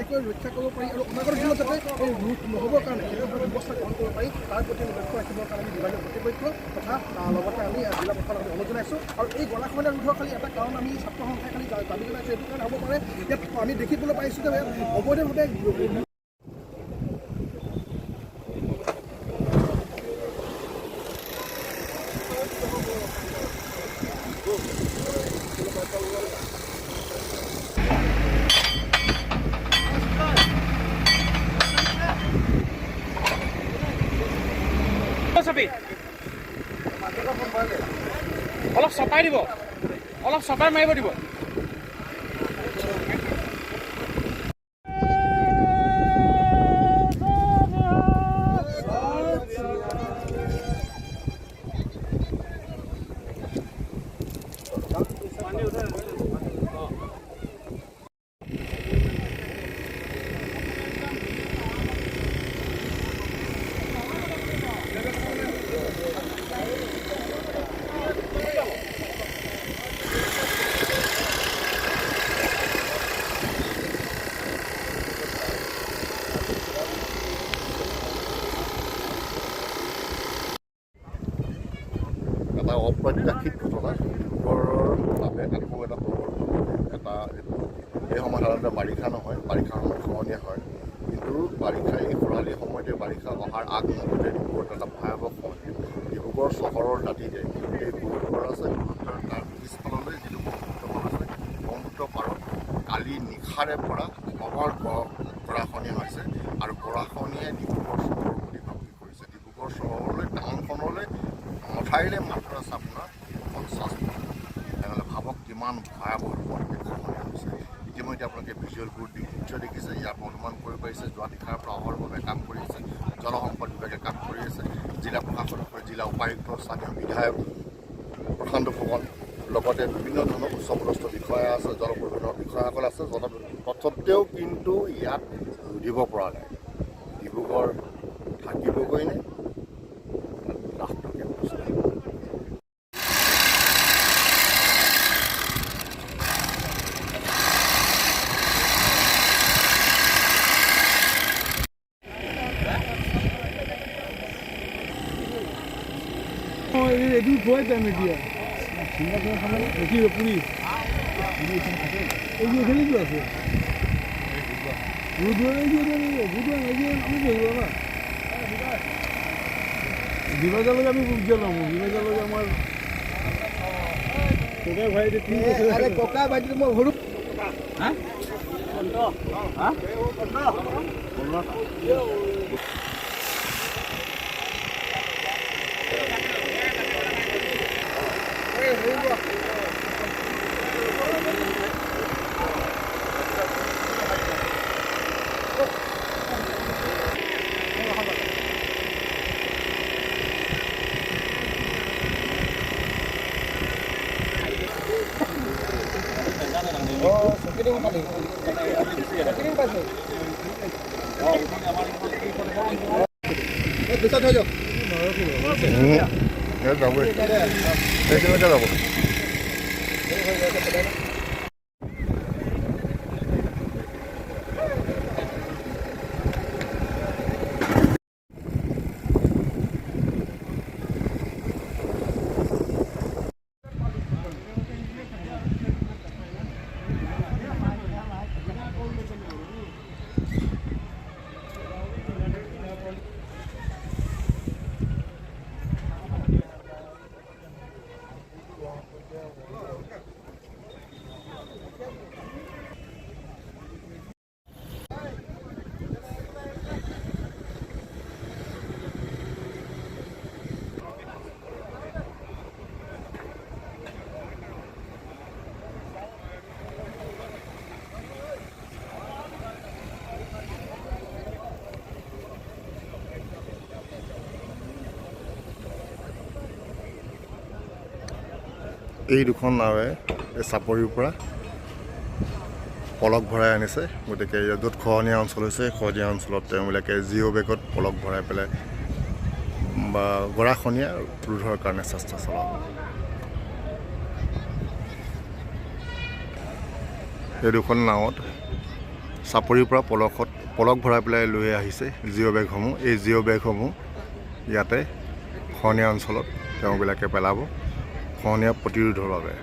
কেনেকৈ ৰক্ষা কৰিব পাৰি আৰু অনাগত দিনত যাতে এই ৰোধ নহ'বৰ কাৰণে কেনেধৰণৰ ব্যৱস্থা গ্ৰহণ কৰিব পাৰি তাৰ প্ৰতি আমি লক্ষ্য ৰাখিবৰ কাৰণে আমি বিভাগীয় কৰ্তৃপক্ষ তথা লগতে আমি জিলা প্ৰশাসনক অনুৰোধ জনাইছোঁ। আৰু এই গৰাখহনীয়া ৰোধৰ খালি এটা কাৰণ আমি ছাত্ৰ সংস্থাই খালি দাবী জনাইছোঁ, এইটো কাৰণে হ'ব পাৰে ইয়াত আমি দেখিবলৈ পাইছোঁ যে অবৈধভাৱে অলপ চপাই দিব, অলপ চপাই মাৰিব দিব। এটা অপ্ৰত্যাশিত ঘটনা ডিব্ৰুগড়ৰ বাবে আকৌ এটা এটা এই সময় সাধাৰণতে বাৰিষা নহয়, বাৰিষা সময়ত খহনীয়া হয়, কিন্তু বাৰিষা এই খৰালি সময়তে বাৰিষা অহাৰ আগমুহূৰ্ততে ডিব্ৰুগড়ত এটা ভয়াৱহ খহনীয়া। ডিব্ৰুগড় চহৰৰ দাঁতিতে এই গুৰুদ্বাৰ আছে, গুৰুদ্বাৰ তাৰ পিছফাললৈ যিটো ব্ৰহ্মপুত্ৰখন আছে, ব্ৰহ্মপুত্ৰ পাৰত কালি নিশাৰে পৰা অভাৰ গৰাখহনীয়া হৈছে আৰু গৰাখহনীয়াই ডিব্ৰুগড় চহৰৰ প্ৰতি ভাবুকি কৰিছে। ডিব্ৰুগড় চহৰলৈ টাউনখনলৈ মঠাইৰে মাত্ৰ আছে আপোনাৰ 50 ফুট। তেনেহ'লে ভাবক কিমান ভয়াৱহ ৰূপত খহনীয়া হৈছে। ইতিমধ্যে আপোনালোকে ভিজুৱেলবোৰ দৃশ্য দেখিছে, ইয়াত অনুমান কৰিব পাৰিছে যোৱা নিশাৰ পৰা অহৰভাৱে কাম কৰি আছে, জলসম্পদ বিভাগে কাম কৰি আছে, জিলা প্ৰশাসন, জিলা উপায়ুক্ত, স্থানীয় বিধায়ক প্ৰশান্ত ফুকন, লগতে বিভিন্ন ধৰণৰ উচ্চপদস্থ বিষয়া আছে, জলপৰিবহণৰ বিষয়াসকল আছে। তৎসত্বেও কিন্তু ইয়াত ৰুধিব পৰা নাই। ডিব্ৰুগড় থাকিবগৈ নে? এদিন খোৱাই টাইম এতিয়া কি পুৰি এই যে এখানে কি আছে বিভাজালকে আমি বুক গেলাম, বিভাজালকে আমার ককা ভাই ককা ভাই মই সৰু যাব এই দুখন নাৱে এই চাপৰিৰ পৰা পলক ভৰাই আনিছে। গতিকে য'ত খহনীয়া অঞ্চল হৈছে, খহনীয়া অঞ্চলত তেওঁবিলাকে জিঅ' বেগত পলক ভৰাই পেলাই বা গৰাখহনীয়া ৰোধৰ কাৰণে চেষ্টা চলাব। এই দুখন নাৱত চাপৰিৰ পৰা পলক ভৰাই পেলাই লৈ আহিছে জিঅ' বেগসমূহ। এই জিঅ' বেগসমূহ ইয়াতে খহনীয়া অঞ্চলত তেওঁবিলাকে পেলাব খহনীয়া প্ৰতিৰোধৰ বাবে।